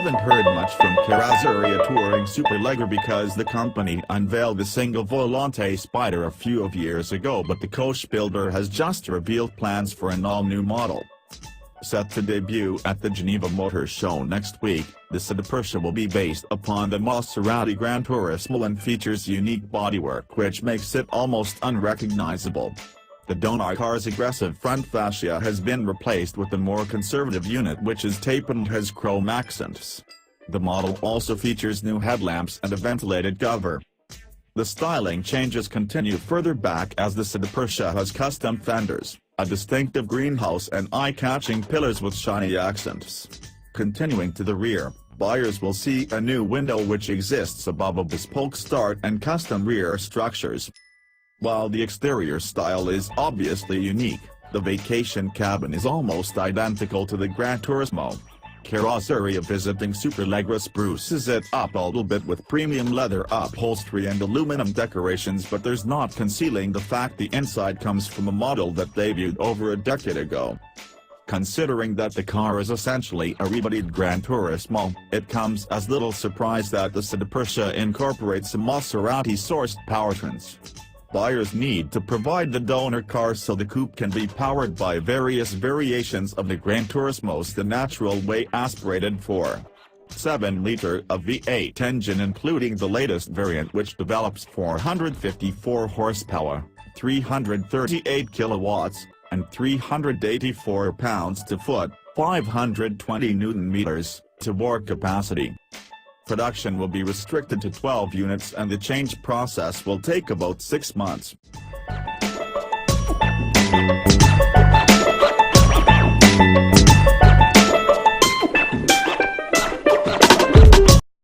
haven't heard much from Carrozzeria touring Superleggera because the company unveiled the single Volante Spider a few years ago, but the coach builder has just revealed plans for an all-new model. Set to debut at the Geneva Motor Show next week, the Scadi Persia will be based upon the Maserati Granturmo and features unique bodywork which makes it almost unrecognizable. The donor car's aggressive front fascia has been replaced with the more conservative unit which is tapered and has chrome accents. The model also features new headlamps and a ventilated cover. The styling changes continue further back as the Scadi Persia has custom fenders, a distinctive greenhouse and eye-catching pillars with shiny accents. Continuing to the rear, buyers will see a new window which exists above a bespoke start and custom rear structures. While the exterior style is obviously unique, the vacation cabin is almost identical to the Granturmo. Carrozzeria visiting Superleggera spruces it up a little bit with premium leather upholstery and aluminum decorations, but there's not concealing the fact the inside comes from a model that debuted over a decade ago. Considering that the car is essentially a rebodied Granturmo, it comes as little surprise that the Scadi Persia incorporates a Maserati-sourced powertrains. Buyers need to provide the donor car so the coupe can be powered by various variations of the Granturmo's the natural way aspirated 4.7-liter V8 engine, including the latest variant which develops 454 horsepower, 338 kilowatts, and 384 pounds-to-foot, 520 newton-meters, to bore capacity. Production will be restricted to 12 units and the change process will take about 6 months.